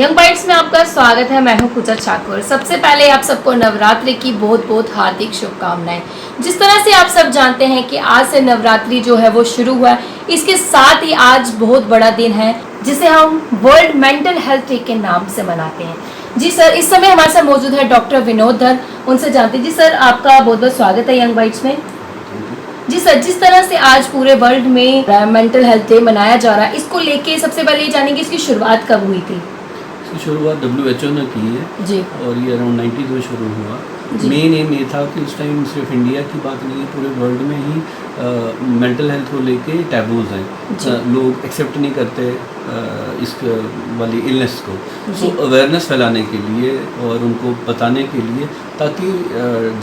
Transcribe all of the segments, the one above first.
Young bytes में आपका स्वागत है। मैं हूं पूजा ठाकुर। सबसे पहले आप सबको नवरात्रि की बहुत बहुत हार्दिक शुभकामनाएं। जिस तरह से आप सब जानते हैं कि आज से नवरात्रि जो है वो शुरू हुआ है, इसके साथ ही आज बहुत बड़ा दिन है जिसे हम वर्ल्ड मेंटल हेल्थ डे के नाम से मनाते हैं। जी सर, इस समय हमारे साथ मौजूद है डॉक्टर विनोद धर, उनसे जानते हैं। जी सर, आपका बहुत बहुत स्वागत है यंग बाइट्स में। जी सर, जिस तरह से आज पूरे वर्ल्ड में मेंटल हेल्थ डे मनाया जा रहा है, इसको लेके सबसे पहले ये जानेंगे इसकी शुरुआत कब हुई थी? इसकी शुरुआत WHO ने की है जी। और ये अराउंड 90 में शुरू हुआ। मेन एम ये था कि उस टाइम सिर्फ इंडिया की बात नहीं है, पूरे वर्ल्ड में ही मेंटल हेल्थ को लेके टैबूज हैं। लोग एक्सेप्ट नहीं करते इस वाली इलनेस को। तो अवेयरनेस फैलाने के लिए और उनको बताने के लिए, ताकि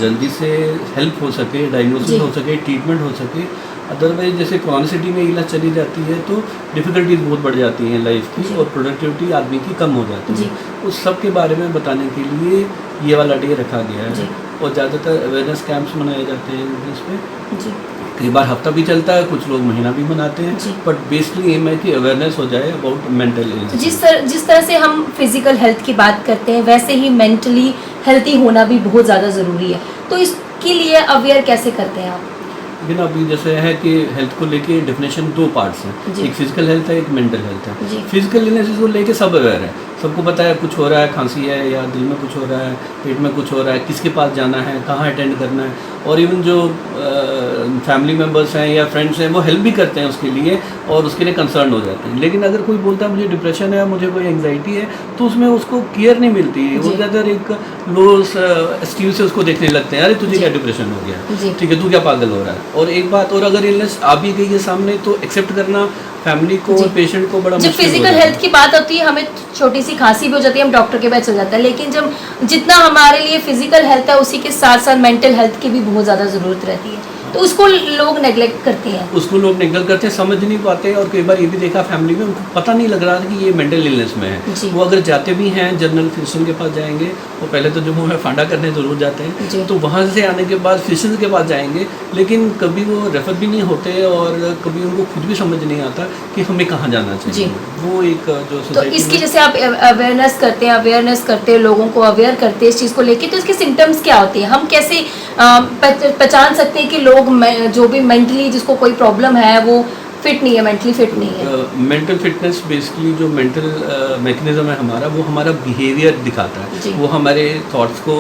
जल्दी से हेल्प हो सके, डायग्नोसिस हो सके, ट्रीटमेंट हो सके। अदरवाइज जैसे क्रॉनिसिटी में इलाज चली जाती है तो डिफ़िकल्टीज बहुत बढ़ जाती हैं लाइफ की और प्रोडक्टिविटी आदमी की कम हो जाती है। उस सब के बारे में बताने के लिए ये वाला डे रखा गया है और ज़्यादातर अवेयरनेस कैंप्स मनाए जाते हैं इस पर। कई बार हफ्ता भी चलता है, कुछ लोग महीना भी मनाते हैं, बट बेसिकली एम है कि अवेयरनेस हो जाए अबाउट मेंटल इलनेस। जिस तरह से हम फिजिकल हेल्थ की बात करते हैं, वैसे ही मेंटली हेल्थी होना भी बहुत ज़्यादा ज़रूरी है। तो इसके लिए अवेयर कैसे करते हैं आप? लेकिन अभी जैसे है कि हेल्थ को लेके डेफिनेशन दो पार्ट्स हैं, एक फिजिकल हेल्थ है, एक मेंटल हेल्थ है। फिजिकल इलनेस को लेके सब अवेयर है, सबको पता है कुछ हो रहा है, खांसी है या दिल में कुछ हो रहा है, पेट में कुछ हो रहा है, किसके पास जाना है, कहाँ अटेंड करना है। और इवन जो फैमिली मेम्बर्स हैं या फ्रेंड्स हैं वो हेल्प भी करते हैं उसके लिए और उसके लिए कंसर्न हो जाते हैं। लेकिन अगर कोई बोलता है मुझे डिप्रेशन है, मुझे कोई एंग्जाइटी है, तो उसमें उसको केयर नहीं मिलती। वो ज़्यादातर एक लो एस्टीम से उसको देखने लगते हैं, अरे तुझे क्या डिप्रेशन हो गया, ठीक है, तू क्या पागल हो रहा है। और एक बात और, अगर इलनेस आ भी गई है सामने तो एक्सेप्ट करना फैमिली को और पेशेंट को बड़ा मुश्किल। जब फिजिकल हेल्थ की बात होती है, हमें छोटी सी खांसी भी हो जाती है, हम डॉक्टर के पास चल जाते हैं। लेकिन जब जितना हमारे लिए फिजिकल हेल्थ है, उसी के साथ साथ मेंटल हेल्थ की भी बहुत ज़्यादा ज़रूरत रहती है, तो उसको लोग नेग्लेक्ट करते हैं। उसको लोग नेग्लेक्ट करते हैं, समझ नहीं पाते। और कई बार ये भी देखा फैमिली में, उनको पता नहीं लग रहा था कि ये मेंटल इलनेस में है। वो अगर जाते भी हैं जनरल फिजिशियन के पास जाएंगे, वो पहले तो जो मुँह में फांडा करने ज़रूर जाते हैं, तो वहाँ से आने के बाद फिजिशियन के पास जाएंगे, लेकिन कभी वो रेफर भी नहीं होते और कभी उनको खुद भी समझ नहीं आता कि हमें कहाँ जाना चाहिए। वो एक जो तो इसकी जैसे आप अवेयरनेस करते हैं, लोगों को अवेयर करते हैं इस चीज़ को लेके, तो इसके सिम्टम्स क्या होते हैं? हम कैसे पहचान सकते हैं कि लोग जो भी मेंटली जिसको कोई प्रॉब्लम है वो फिट नहीं है, मेंटली फिट नहीं है? मेंटल फिटनेस बेसिकली जो मेंटल मैकेनिज्म है हमारा, वो हमारा बिहेवियर दिखाता है। वो हमारे थॉट्स को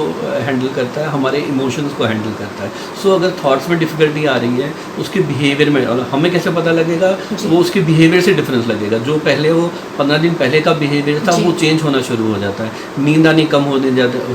हैंडल करता है, हमारे इमोशंस को हैंडल करता है। सो अगर थॉट्स में डिफ़िकल्टी आ रही है, उसके बिहेवियर में, और हमें कैसे पता लगेगा? वो उसके बिहेवियर से डिफरेंस लगेगा। जो पहले वो 15 दिन पहले का बिहेवियर था, वो चेंज होना शुरू हो जाता है, नींद आनी कम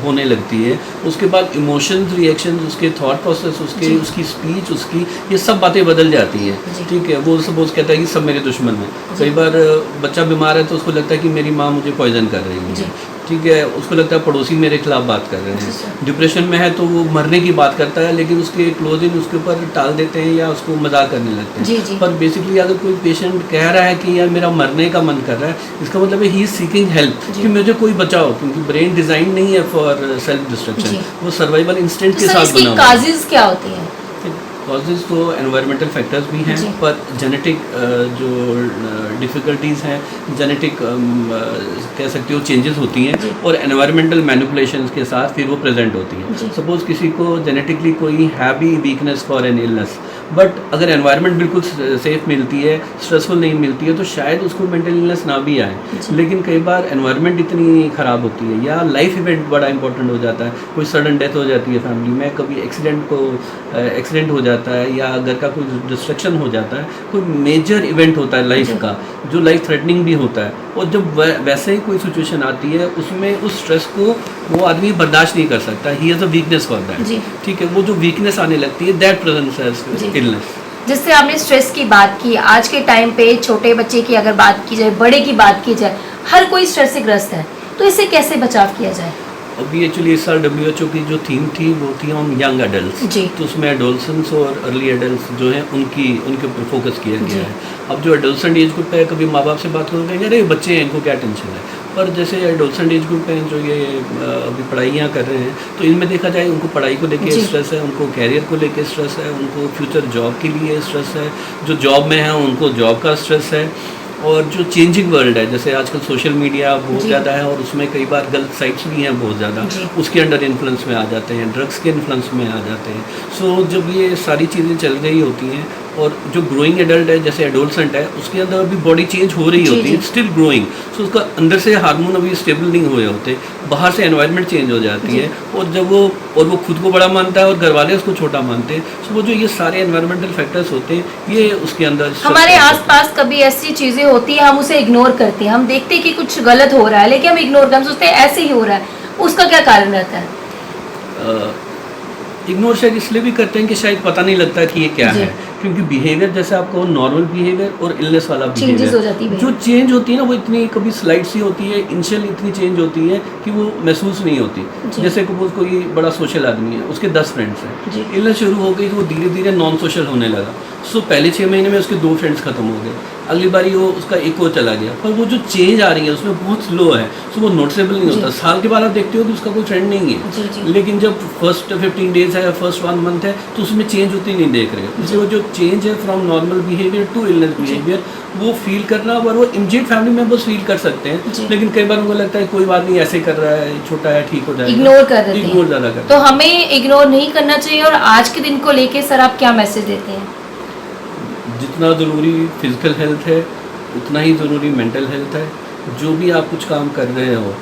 होने लगती है। उसके बाद इमोशंस, रिएक्शन, उसके थॉट प्रोसेस, उसकी स्पीच, उसकी ये सब बातें बदल जाती हैं। ठीक है, वो सपोज कहता है कि सब मेरे दुश्मन हैं। कई बार बच्चा बीमार है तो उसको लगता है कि मेरी माँ मुझे पॉइजन कर रही है। ठीक है, उसको लगता है पड़ोसी मेरे खिलाफ बात कर रहे हैं। डिप्रेशन में है तो वो मरने की बात करता है, लेकिन उसके क्लोजिंग उसके ऊपर टाल देते हैं या उसको मजाक करने लगते हैं। पर बेसिकली अगर कोई पेशेंट कह रहा है कि यार मेरा मरने का मन कर रहा है, इसका मतलब है ही इज सीकिंग हेल्प, कि मुझे कोई बचाओ, क्योंकि ब्रेन डिजाइन नहीं है फॉर सेल्फ डिस्ट्रक्शन, वो सर्वाइवल इंस्टिंक्ट के साथ बना हुआ है। काजेस क्या होती हैं? कॉजेज़ तो एनवायरमेंटल फैक्टर्स भी हैं, पर जेनेटिक जो डिफ़िकल्टीज़ हैं, जेनेटिक कह सकते हो चेंजेस होती हैं, और एनवायरमेंटल मैनिपुलेशंस के साथ फिर वो प्रेजेंट होती हैं। सपोज़ किसी को जेनेटिकली कोई है भी weakness for an illness, but अगर एनवायरनमेंट बिल्कुल सेफ मिलती है, स्ट्रेसफुल नहीं मिलती है, तो शायद उसको मेंटल इलनेस ना भी आए। लेकिन कई बार एनवायरनमेंट इतनी ख़राब होती है या लाइफ इवेंट बड़ा इंपॉर्टेंट हो जाता है, कोई सडन डेथ हो जाती है फैमिली में, कभी एक्सीडेंट हो जाता है या घर का कोई डिस्ट्रक्शन हो जाता है, कोई मेजर इवेंट होता है लाइफ का जो लाइफ थ्रेटनिंग भी होता है, और जब वैसे ही कोई सिचुएशन आती है, उसमें उस स्ट्रेस को वो आदमी बर्दाश्त नहीं कर सकता, he has a weakness for that. ठीक है, वो जो वीकनेस आने लगती है, दैट प्रेजेंट्स एज इलनेस। जिससे आपने स्ट्रेस की बात की, आज के टाइम पे छोटे बच्चे की अगर बात की जाए, बड़े की बात की जाए, हर कोई स्ट्रेस से ग्रस्त है, तो इससे कैसे बचाव किया जाए? अभी एक्चुअली इस साल WHO की जो थीम थी वो थी ऑन यंग एडल्ट्स, तो उसमें एडोलसेंट्स और अर्ली एडल्ट्स जो हैं उनके ऊपर फोकस किया गया है। अब जो एडोलसेंट एज ग्रुप है, कभी माँ बाप से बात करो कहेंगे अरे बच्चे हैं, इनको क्या टेंशन है, पर जैसे एडोलसेंट एज ग्रुप हैं जो ये अभी पढ़ाइयाँ कर रहे हैं, तो इनमें देखा जाए उनको पढ़ाई को लेके स्ट्रेस है, उनको कैरियर को लेके स्ट्रेस है, उनको फ्यूचर जॉब के लिए स्ट्रेस है, जो जॉब में है उनको जॉब का स्ट्रेस है, और जो चेंजिंग वर्ल्ड है, जैसे आजकल सोशल मीडिया बहुत जी। ज़्यादा है और उसमें कई बार गलत साइट्स भी हैं बहुत ज़्यादा, जी। उसके अंडर इन्फ्लुएंस में आ जाते हैं, ड्रग्स के इन्फ्लुएंस में आ जाते हैं। सो जब ये सारी चीज़ें चल रही होती हैं और जो ग्रोइंग एडल्ट है जैसे एडोलसेंट है, उसके अंदर अभी बॉडी चेंज हो रही जी, होती है, जी। Still growing. सो उसका अंदर से हार्मोन अभी स्टेबल नहीं हुए होते, बाहर से एनवायरनमेंट चेंज हो जाती जी। है और जब वो खुद को बड़ा मानता है और घर वाले उसको छोटा मानते हैं। सो वो जो ये सारे एनवायरमेंटल फैक्टर्स होते हैं ये उसके अंदर हमारे आसपास कभी ऐसी चीजें होती है, हम उसे इग्नोर करते हैं, हम देखते हैं कि कुछ गलत हो रहा है लेकिन हम इग्नोर करते हैं, हम सोचते हैं ऐसे ही हो रहा है, उसका क्या कारण रहता है? इग्नोर शायद इसलिए भी करते हैं कि शायद पता नहीं लगता कि ये क्या जी। है, क्योंकि बिहेवियर जैसे आपको नॉर्मल बिहेवियर और इलनेस वाला चेंजेस हो जाती है बिहेवियर जो चेंज होती है ना, वो इतनी कभी स्लाइड सी होती है, इनिशियल इतनी चेंज होती है कि वो महसूस नहीं होती। जी। जैसे सपोज कोई बड़ा सोशल आदमी है, उसके 10 फ्रेंड्स जी। हैं, इलनेस शुरू हो गई तो वो धीरे धीरे नॉन सोशल होने लगा। सो पहले 6 महीने में उसके 2 फ्रेंड्स खत्म हो गए, अगली बारी वो उसका एक और चला गया, पर वो जो चेंज आ रही है उसमें बहुत स्लो है, सो वो नोटिसेबल नहीं होता। साल के बाद आप देखते हो कि उसका कोई फ्रेंड नहीं है, जी, जी। लेकिन जब फर्स्ट 15 डेज है या फर्स्ट 1 मंथ है तो उसमें चेंज होती नहीं देख रहे हो। इसलिए वो जो चेंज है from normal behaviour to illness behaviour, वो फील करना, और वो इमीडिएट फैमिली मेंबर्स फील कर सकते हैं, जी। लेकिन कई बार उनको लगता है कोई बात नहीं, ऐसे कर रहा है, छोटा है, ठीक हो जाएगा, इग्नोर कर देते हैं। इग्नोर ज़्यादा करते तो हमें इग्नोर नहीं करना चाहिए। और आज के दिन को लेके सर आप क्या मैसेज देते हैं? हैं। जितना ज़रूरी फिजिकल हेल्थ है उतना ही ज़रूरी मेंटल हेल्थ है। जो भी आप कुछ काम कर रहे हो,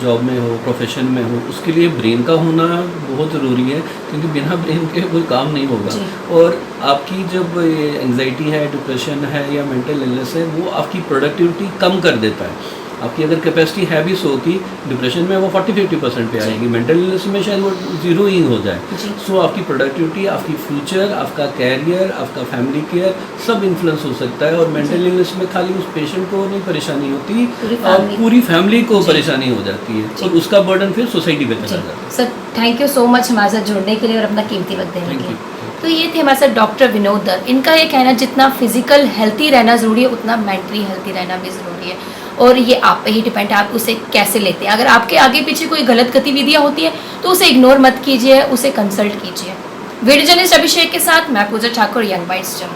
जॉब में हो, प्रोफेशन में हो, उसके लिए ब्रेन का होना बहुत ज़रूरी है, क्योंकि बिना ब्रेन के कोई काम नहीं होगा। जी। और आपकी जब एंजाइटी है, डिप्रेशन है या मेंटल इलनेस है, वो आपकी प्रोडक्टिविटी कम कर देता है। आपकी अगर कैपेसिटी है भी 100 की, डिप्रेशन में वो 40-50% पे आएगी, मेंटल इलनेस में शायद वो 0 ही हो जाए। जी। सो आपकी प्रोडक्टिविटी, आपकी फ्यूचर, आपका कैरियर, आपका फैमिली केयर सब इन्फ्लुएंस हो सकता है। और मेंटल इलनेस में खाली उस पेशेंट को नहीं परेशानी होती, पूरी फैमिली को परेशानी हो जाती है, और उसका बर्डन फिर सोसाइटी पे चला जाता है। Sir thank you so much हमारे साथ जुड़ने के लिए और अपना कीमती वक्त देने Thank के लिए। you. तो ये थे हमारे साथ डॉक्टर विनोद दत्त। इनका ये कहना जितना फिजिकल हेल्थी रहना ज़रूरी है उतना मेंटली हेल्थी रहना भी ज़रूरी है, और ये आप पे ही डिपेंड है आप उसे कैसे लेते हैं। अगर आपके आगे पीछे कोई गलत गतिविधियाँ होती हैं तो उसे इग्नोर मत कीजिए, उसे कंसल्ट कीजिए। वीडियो जर्नलिस्ट अभिषेक के साथ मैं पूजा ठाकुर, यंग बाइट्स।